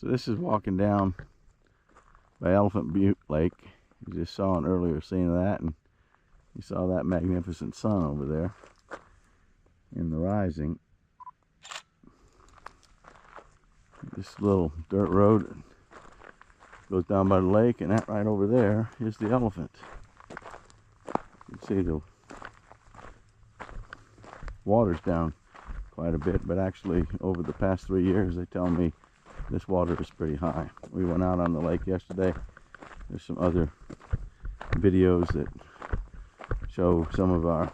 So this is walking down by Elephant Butte Lake. You just saw an earlier scene of that, and you saw that magnificent sun over there in the rising. This little dirt road goes down by the lake, and that right over there is the Elephant. You can see the water's down quite a bit, but actually over the past 3 years they tell me this water is pretty high. We went out on the lake yesterday. There's some other videos that show some of our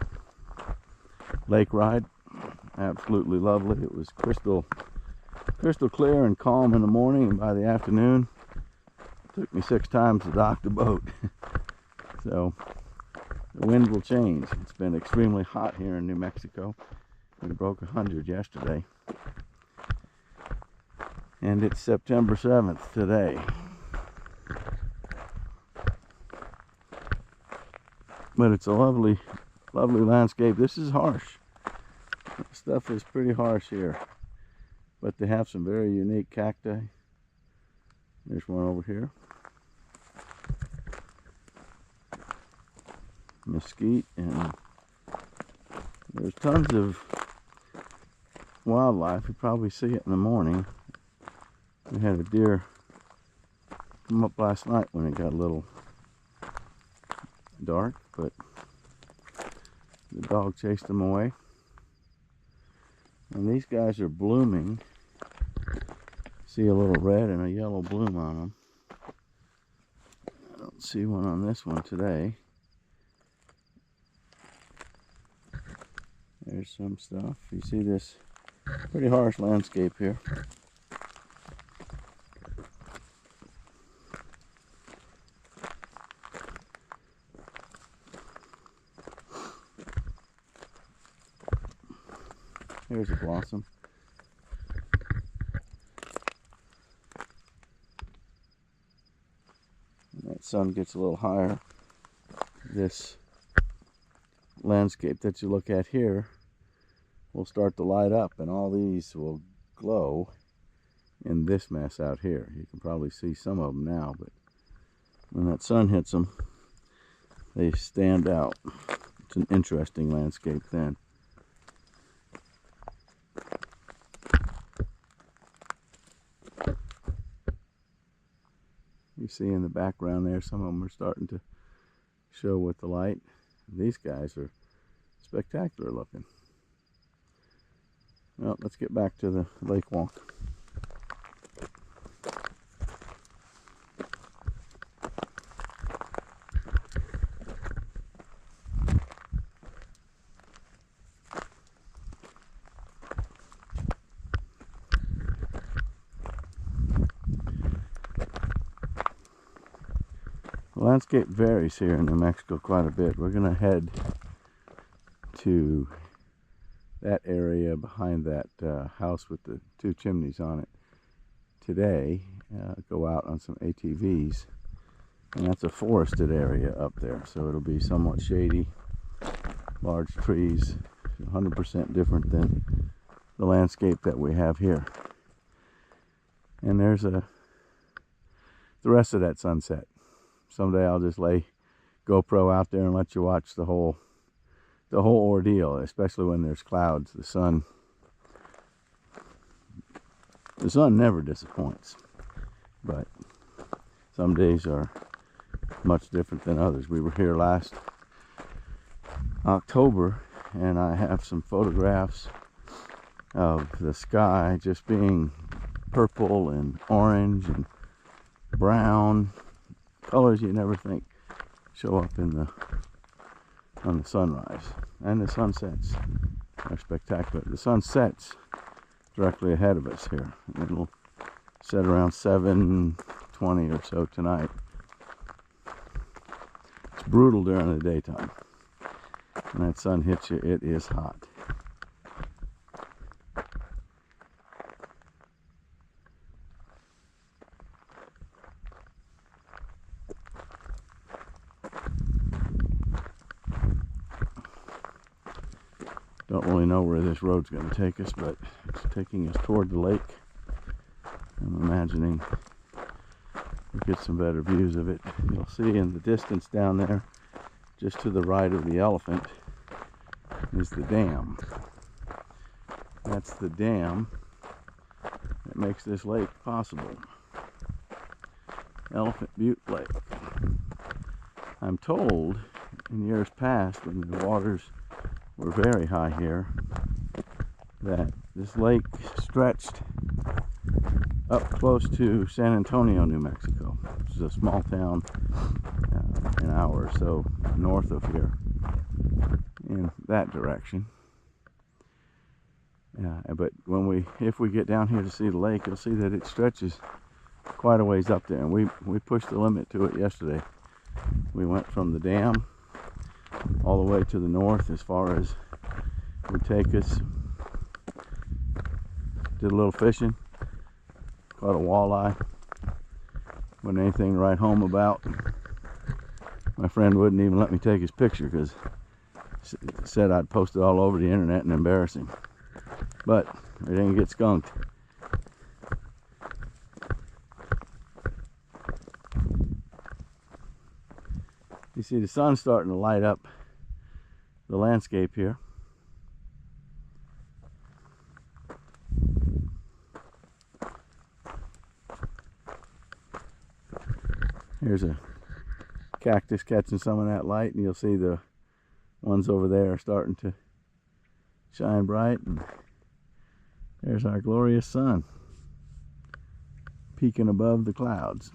lake ride. Absolutely lovely. It was crystal clear and calm in the morning, and by the afternoon it took me 6 times to dock the boat. So the wind will change. It's been extremely hot here in New Mexico. We broke 100 yesterday. And it's September 7th today. But it's a lovely, lovely landscape. This is harsh. This stuff is pretty harsh here. But they have some very unique cacti. There's one over here. Mesquite, and there's tons of wildlife. You probably see it in the morning. We had a deer come up last night when it got a little dark, but the dog chased them away. And these guys are blooming. See a little red and a yellow bloom on them. I don't see one on this one today. There's some stuff. You see this pretty harsh landscape here. Here's a blossom. When that sun gets a little higher, this landscape that you look at here will start to light up, and all these will glow in this mess out here. You can probably see some of them now, but when that sun hits them, they stand out. It's an interesting landscape then. You see in the background there, some of them are starting to show with the light. These guys are spectacular looking. Well, let's get back to the lake walk. The landscape varies here in New Mexico quite a bit. We're going to head to that area behind that house with the 2 chimneys on it today. Go out on some ATVs, and that's a forested area up there, so it'll be somewhat shady, large trees, 100% different than the landscape that we have here. And there's the rest of that sunset. Someday I'll just lay GoPro out there and let you watch the whole ordeal, especially when there's clouds. The sun never disappoints, but some days are much different than others. We were here last October, and I have some photographs of the sky just being purple and orange and brown, colors you never think show up on the sunrise. And the sunsets are spectacular. The sun sets directly ahead of us here. It'll set around 7:20 or so tonight. It's brutal during the daytime. When that sun hits you, it is hot. Don't really know where this road's going to take us, but it's taking us toward the lake. I'm imagining we'll get some better views of it. You'll see in the distance down there, just to the right of the elephant, is the dam. That's the dam that makes this lake possible. Elephant Butte Lake. I'm told in years past, when the waters were very high here, that this lake stretched up close to San Antonio, New Mexico, which is a small town an hour or so north of here in that direction. But if we get down here to see the lake, you'll see that it stretches quite a ways up there, and we pushed the limit to it yesterday. We went from the dam all the way to the north as far as it would take us. Did a little fishing, caught a walleye. Wasn't anything to write home about. My friend wouldn't even let me take his picture because said I'd post it all over the internet and embarrass him. But it didn't get skunked. You see the sun's starting to light up the landscape here. Here's a cactus catching some of that light, and you'll see the ones over there are starting to shine bright, and there's our glorious sun peeking above the clouds.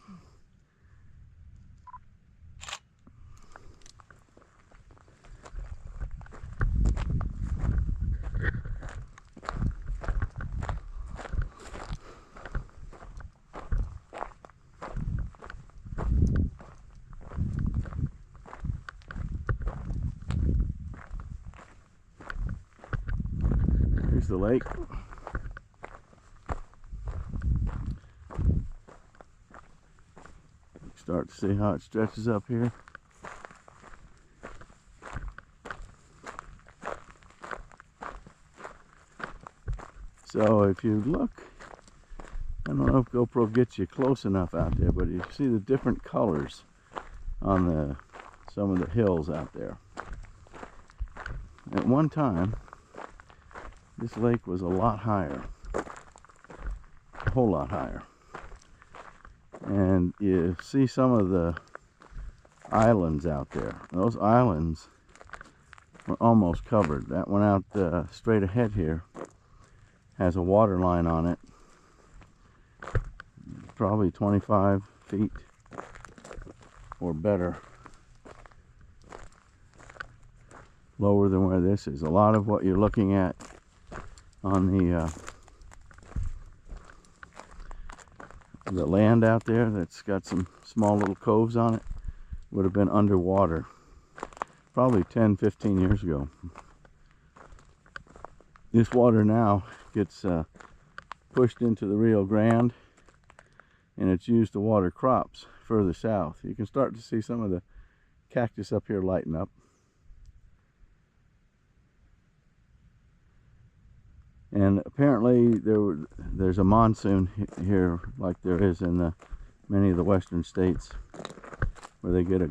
Here's the lake. Start to see how it stretches up here. So if you look, I don't know if GoPro gets you close enough out there, but you see the different colors on some of the hills out there. At one time, this lake was a lot higher, a whole lot higher. And you see some of the islands out there. Those islands were almost covered. That one out straight ahead here has a water line on it, probably 25 feet or better lower than where this is. A lot of what you're looking at on the land out there that's got some small little coves on it would have been underwater probably 10-15 years ago. This water now gets pushed into the Rio Grande, and it's used to water crops further south. You can start to see some of the cactus up here lighten up. And apparently there's a monsoon here, like there is in many of the western states, where they get a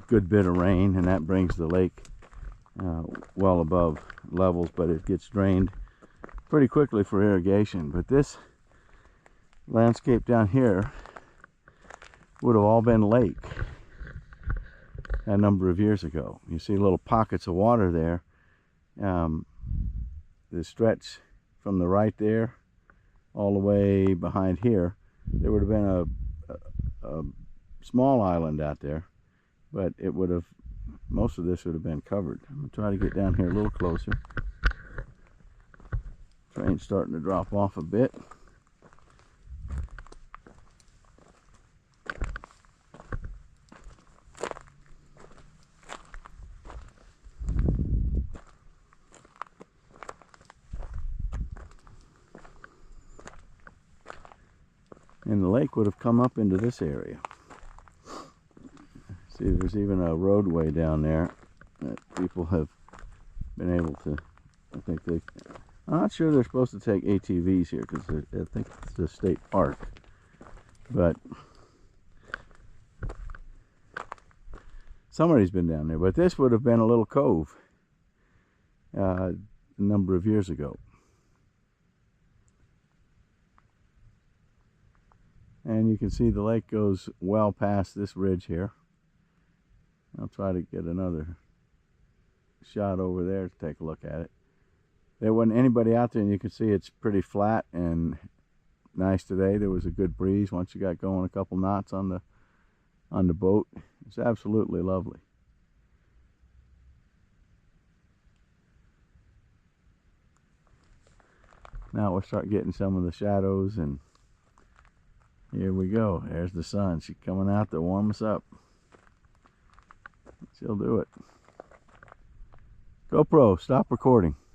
good bit of rain, and that brings the lake well above levels, but it gets drained pretty quickly for irrigation. But this landscape down here would have all been lake a number of years ago. You see little pockets of water there. The stretch from the right there all the way behind here, there would have been a small island out there, but it would have, most of this would have been covered. I'm going to try to get down here a little closer. Train's starting to drop off a bit. And the lake would have come up into this area. See, there's even a roadway down there that people have been able to, I think they I'm not sure they're supposed to take ATVs here because I think it's a state park. But somebody's been down there. But this would have been a little cove a number of years ago. And you can see the lake goes well past this ridge here. I'll try to get another shot over there to take a look at it. There wasn't anybody out there, and you can see it's pretty flat and nice today. There was a good breeze once you got going a couple knots on the boat. It's absolutely lovely. Now we'll start getting some of the shadows, and here we go. There's the sun. She's coming out to warm us up. She'll do it. GoPro, stop recording.